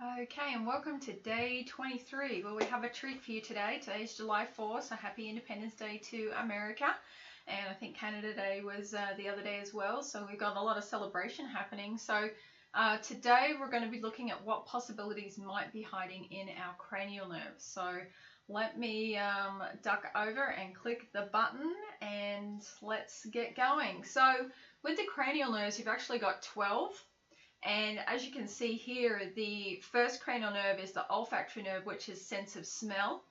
Okay, and welcome to day 23. Well, we have a treat for you today. Today's July 4th, so happy Independence Day to America. And I think Canada Day was the other day as well, so we've got a lot of celebration happening. So today we're going to be looking at what possibilities might be hiding in our cranial nerves. So let me duck over and click the button and let's get going. So with the cranial nerves, you've actually got 12. And as you can see here, the first cranial nerve is the olfactory nerve, which is sense of smell.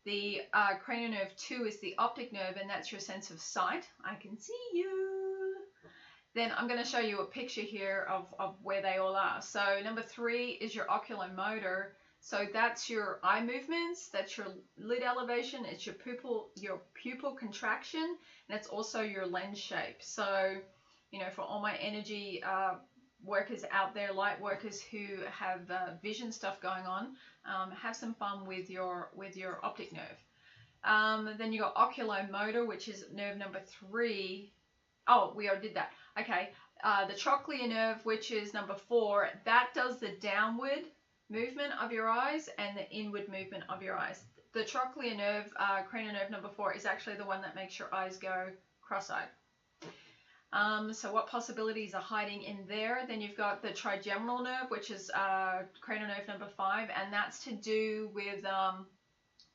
The cranial nerve 2 is the optic nerve, and that's your sense of sight. I can see you. Then I'm going to show you a picture here of where they all are. So number 3 is your oculomotor. So that's your eye movements, that's your lid elevation, it's your pupil contraction, and it's also your lens shape. So, you know, for all my energy workers out there, light workers who have vision stuff going on, have some fun with your optic nerve. Then you got oculomotor, which is nerve number 3. Oh, we already did that. Okay. The trochlear nerve, which is number 4, that does the downward movement of your eyes and the inward movement of your eyes. The trochlear nerve, cranial nerve number 4, is actually the one that makes your eyes go cross-eyed. So what possibilities are hiding in there? Then you've got the trigeminal nerve, which is cranial nerve number 5, and that's to do with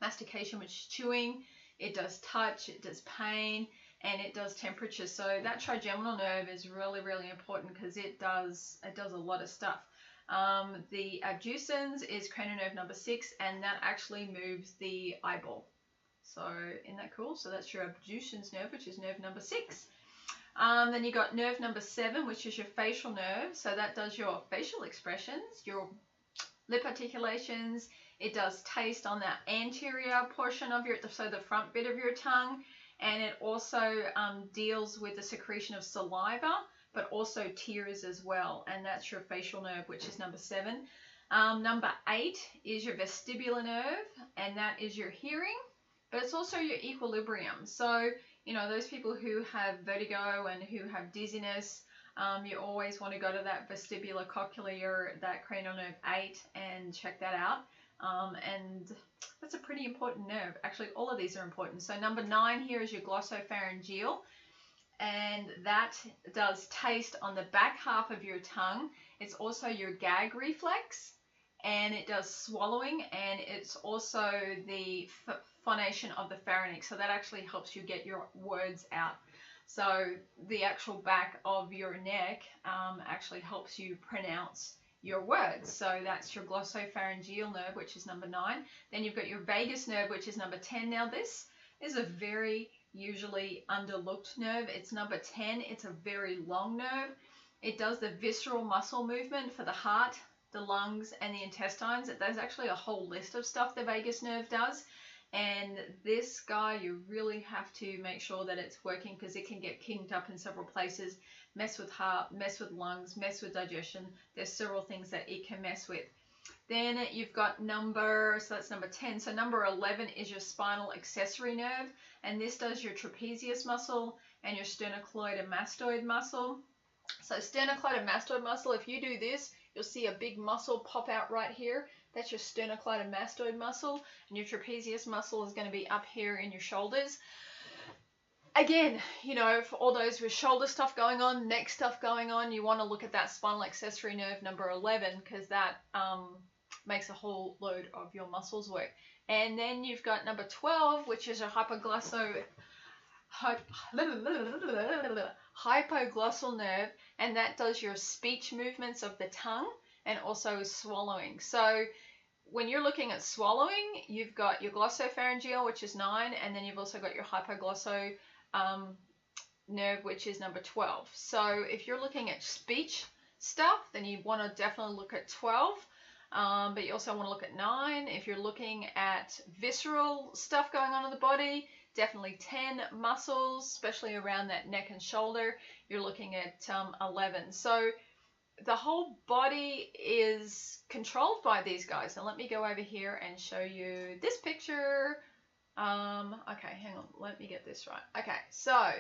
mastication, which is chewing. It does touch, it does pain, and it does temperature. So that trigeminal nerve is really, really important because it does a lot of stuff. The abducens is cranial nerve number 6, and that actually moves the eyeball. So isn't that cool? So that's your abducens nerve, which is nerve number 6. Then you got nerve number 7, which is your facial nerve. So that does your facial expressions, your lip articulations. It does taste on that anterior portion of so the front bit of your tongue. And it also deals with the secretion of saliva, but also tears as well. And that's your facial nerve, which is number 7. Number 8 is your vestibular nerve, and that is your hearing, but it's also your equilibrium. So, you know, those people who have vertigo and who have dizziness, you always want to go to that vestibular cochlear, that cranial nerve 8, and check that out. And that's a pretty important nerve. Actually, all of these are important. So number 9 here is your glossopharyngeal, and that does taste on the back half of your tongue. It's also your gag reflex, and it does swallowing, and it's also the phonation of the pharynx. So that actually helps you get your words out. So the actual back of your neck actually helps you pronounce your words. So that's your glossopharyngeal nerve, which is number 9. Then you've got your vagus nerve, which is number 10. Now this is a very usually underlooked nerve. It's number 10. It's a very long nerve. It does the visceral muscle movement for the heart, the lungs, and the intestines. There's actually a whole list of stuff the vagus nerve does. And this guy, you really have to make sure that it's working because it can get kinked up in several places, mess with heart, mess with lungs, mess with digestion. There's several things that it can mess with. Then you've got so that's number 10. So number 11 is your spinal accessory nerve, and this does your trapezius muscle and your sternocleidomastoid muscle. So sternocleidomastoid muscle, if you do this, you'll see a big muscle pop out right here. That's your sternocleidomastoid muscle, and your trapezius muscle is going to be up here in your shoulders. Again, you know, for all those with shoulder stuff going on, neck stuff going on, you want to look at that spinal accessory nerve number 11 because that makes a whole load of your muscles work. And then you've got number 12, which is a hypoglossal nerve, and that does your speech movements of the tongue and also swallowing. So when you're looking at swallowing, you've got your glossopharyngeal, which is 9, and then you've also got your hypoglossal nerve, which is number 12. So if you're looking at speech stuff, then you want to definitely look at 12, but you also want to look at 9. If you're looking at visceral stuff going on in the body, definitely 10 muscles, especially around that neck and shoulder, you're looking at 11. So the whole body is controlled by these guys. So let me go over here and show you this picture. Okay, hang on. Let me get this right. Okay, so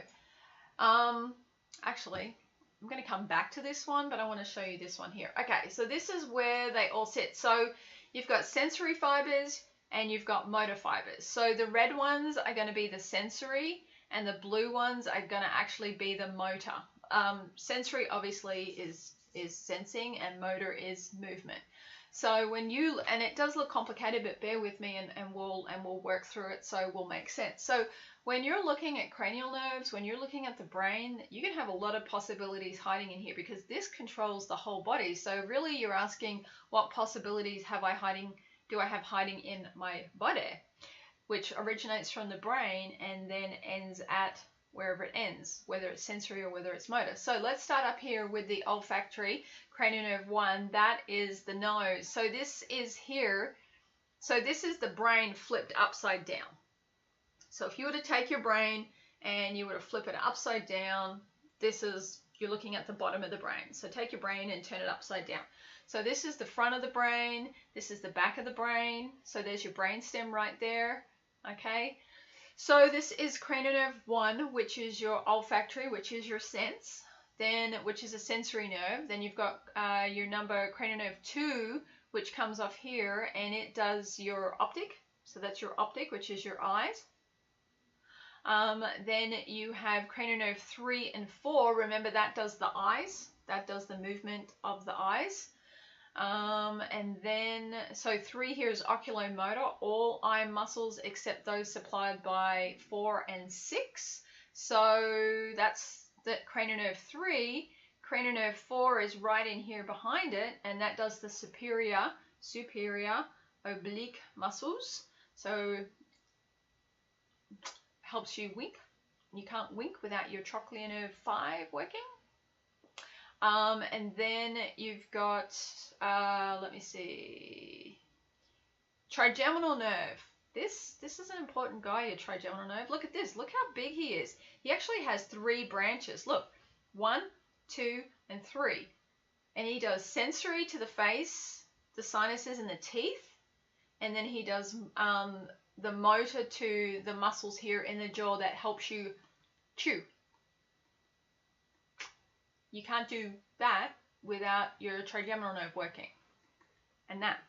actually, going to come back to this one, but I want to show you this one here. Okay, so this is where they all sit. So you've got sensory fibers and you've got motor fibers. So the red ones are going to be the sensory and the blue ones are going to actually be the motor. Sensory obviously is sensing and motor is movement. So when you, and it does look complicated, but bear with me and we'll work through it so we'll make sense. So when you're looking at cranial nerves, when you're looking at the brain, you can have a lot of possibilities hiding in here because this controls the whole body. So really you're asking, what possibilities do I have hiding in my body, which originates from the brain and then ends at wherever it ends, whether it's sensory or whether it's motor. So let's start up here with the olfactory, cranial nerve 1, that is the nose. So this is here, so this is the brain flipped upside down. So if you were to take your brain and you were to flip it upside down, this is, you're looking at the bottom of the brain. So take your brain and turn it upside down. So this is the front of the brain, this is the back of the brain, so there's your brain stem right there, okay? So this is cranial nerve 1, which is your olfactory, which is your sense, then which is a sensory nerve. Then you've got your cranial nerve 2, which comes off here, and it does your optic. So that's your optic, which is your eyes. Then you have cranial nerve 3 and 4. Remember, that does the eyes. That does the movement of the eyes. And then, so 3 here is oculomotor, all eye muscles except those supplied by 4 and 6. So that's the cranial nerve 3. Cranial nerve 4 is right in here behind it, and that does the superior oblique muscles. So helps you wink. You can't wink without your trochlear nerve 5 working. And then you've got, let me see, trigeminal nerve. This is an important guy, your trigeminal nerve. Look at this. Look how big he is. He actually has 3 branches. Look, 1, 2, and 3. And he does sensory to the face, the sinuses, and the teeth. And then he does the motor to the muscles here in the jaw that helps you chew. You can't do that without your trigeminal nerve working. And that.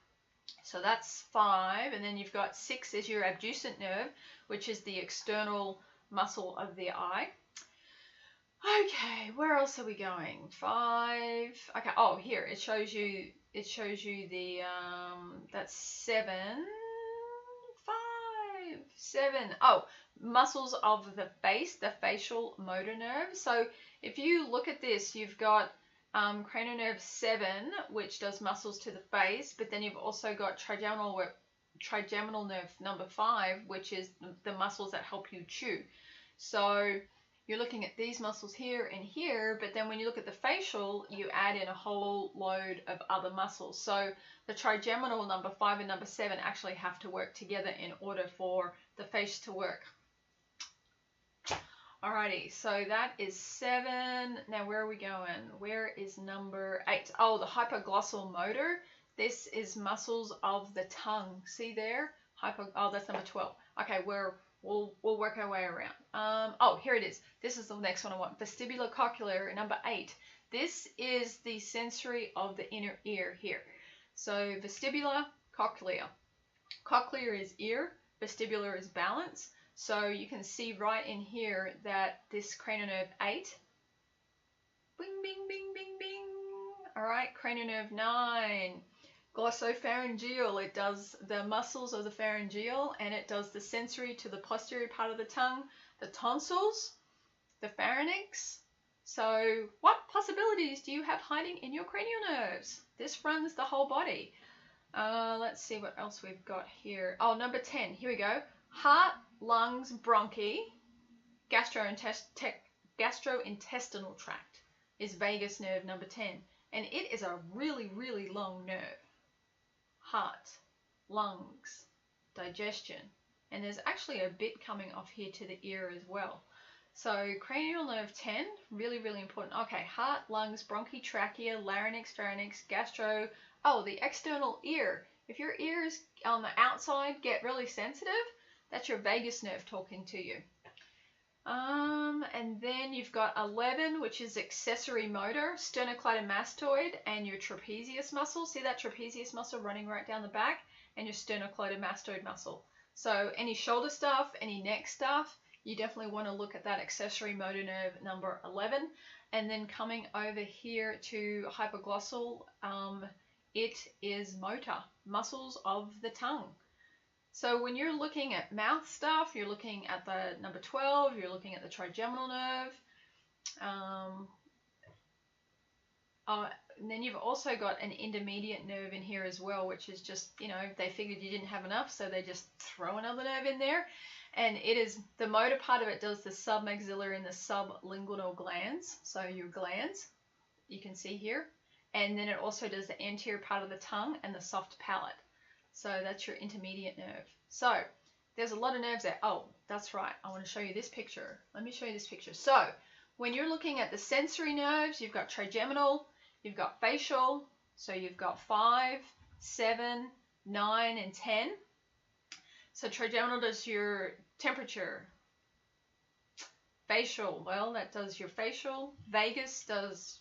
So that's 5. And then you've got 6 is your abducent nerve, which is the external muscle of the eye. Okay, where else are we going? 5. Okay, oh, here it shows you the that's 7. 5, 7. Oh, muscles of the face, the facial motor nerve. So if you look at this, you've got cranial nerve 7, which does muscles to the face, but then you've also got trigeminal nerve number 5, which is the muscles that help you chew. So you're looking at these muscles here and here, but then when you look at the facial, you add in a whole load of other muscles. So the trigeminal number 5 and number 7 actually have to work together in order for the face to work. Alrighty, so that is 7. Now where are we going? Where is number 8? Oh, the hypoglossal motor. This is muscles of the tongue. See there? Oh, that's number 12. Okay, we'll work our way around. Oh, here it is. This is the next one I want. Vestibulocochlear, number 8. This is the sensory of the inner ear here. So vestibular, cochlear. Cochlear is ear, vestibular is balance. So you can see right in here that this cranial nerve 8, bing, bing, bing, bing, bing. All right, cranial nerve 9, glossopharyngeal. It does the muscles of the pharyngeal, and it does the sensory to the posterior part of the tongue, the tonsils, the pharynx. So what possibilities do you have hiding in your cranial nerves? This runs the whole body. Let's see what else we've got here. Oh, number 10. Here we go. Heart, lungs, bronchi, gastrointestinal tract is vagus nerve number 10. And it is a really, really long nerve. Heart, lungs, digestion. And there's actually a bit coming off here to the ear as well. So cranial nerve 10, really, really important. Okay, heart, lungs, bronchi, trachea, larynx, pharynx, gastro. Oh, the external ear. If your ears on the outside get really sensitive, that's your vagus nerve talking to you. And then you've got 11, which is accessory motor, sternocleidomastoid, and your trapezius muscle. See that trapezius muscle running right down the back, and your sternocleidomastoid muscle. So any shoulder stuff, any neck stuff, you definitely want to look at that accessory motor nerve number 11. And then coming over here to hypoglossal, it is motor, muscles of the tongue. So when you're looking at mouth stuff, you're looking at the number 12, you're looking at the trigeminal nerve. And then you've also got an intermediate nerve in here as well, which is just, you know, they figured you didn't have enough, so they just throw another nerve in there. And it is, the motor part of it does the submaxillary and the sublingual glands, so your glands, you can see here. And then it also does the anterior part of the tongue and the soft palate. So that's your intermediate nerve. So there's a lot of nerves there. Oh, that's right. I want to show you this picture. Let me show you this picture. So when you're looking at the sensory nerves, you've got trigeminal, you've got facial. So you've got 5, 7, 9, and 10. So trigeminal does your temperature. Facial, well, that does your facial. Vagus does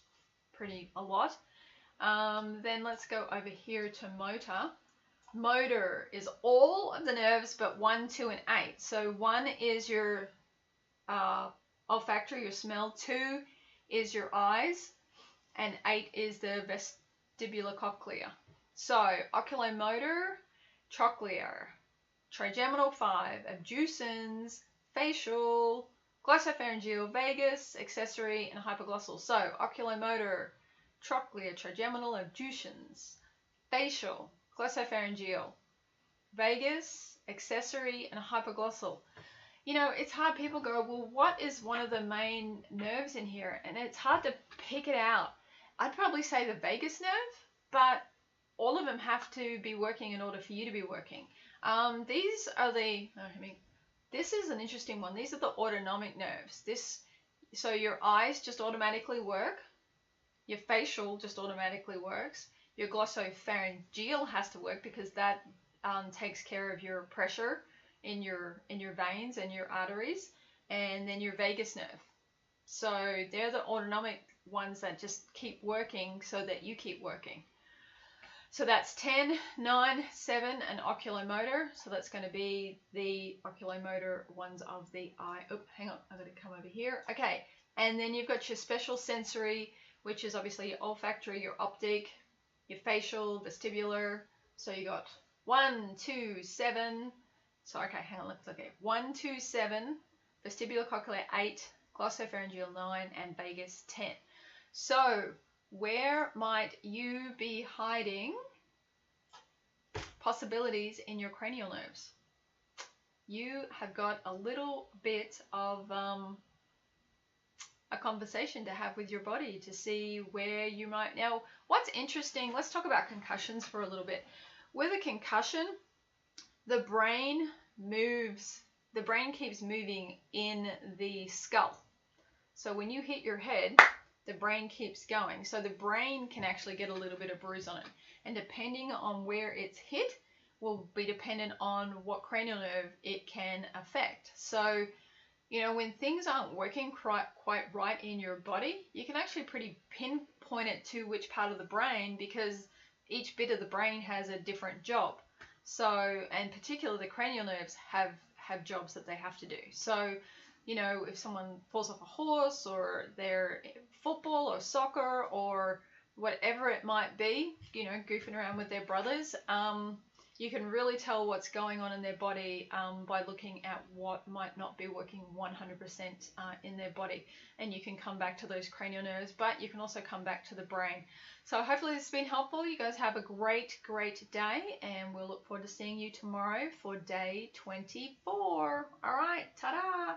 a lot. Then let's go over here to motor. Motor is all of the nerves but 1, 2, and 8. So 1 is your olfactory, your smell. 2 is your eyes. And 8 is the vestibular cochlea. So oculomotor, trochlear, trigeminal 5, abducens, facial, glossopharyngeal, vagus, accessory, and hypoglossal. So oculomotor, trochlear, trigeminal, abducens, facial, glossopharyngeal, vagus, accessory, and hypoglossal. You know, it's hard. People go, well, what is one of the main nerves in here? And it's hard to pick it out. I'd probably say the vagus nerve, but all of them have to be working in order for you to be working. These are this is an interesting one. These are the autonomic nerves. So your eyes just automatically work. Your facial just automatically works. Your glossopharyngeal has to work because that takes care of your pressure in your veins and your arteries, and then your vagus nerve. So they're the autonomic ones that just keep working so that you keep working. So that's 10, 9, 7, and oculomotor. So that's going to be the oculomotor ones of the eye. Oh, hang on, I've got to come over here. Okay, and then you've got your special sensory, which is obviously your olfactory, your optic, your facial, vestibular. So you got 1, 2, 7. So okay, hang on, let's look at 1, 2, 7, vestibular cochlear 8, glossopharyngeal 9, and vagus 10. So where might you be hiding possibilities in your cranial nerves? You have got a little bit of a conversation to have with your body to see where you might. Now, what's interesting, let's talk about concussions for a little bit. With a concussion, the brain keeps moving in the skull. So when you hit your head, the brain keeps going. So the brain can actually get a little bit of bruise on it. And depending on where it's hit will be dependent on what cranial nerve it can affect. So, you know, when things aren't working quite right in your body, you can actually pretty pinpoint it to which part of the brain, because each bit of the brain has a different job. So, and particularly the cranial nerves have jobs that they have to do. So, you know, if someone falls off a horse, or they're football or soccer or whatever it might be, you know, goofing around with their brothers, you can really tell what's going on in their body by looking at what might not be working 100% in their body. And you can come back to those cranial nerves, but you can also come back to the brain. So hopefully this has been helpful. You guys have a great day, and we'll look forward to seeing you tomorrow for day 24. All right, ta-da!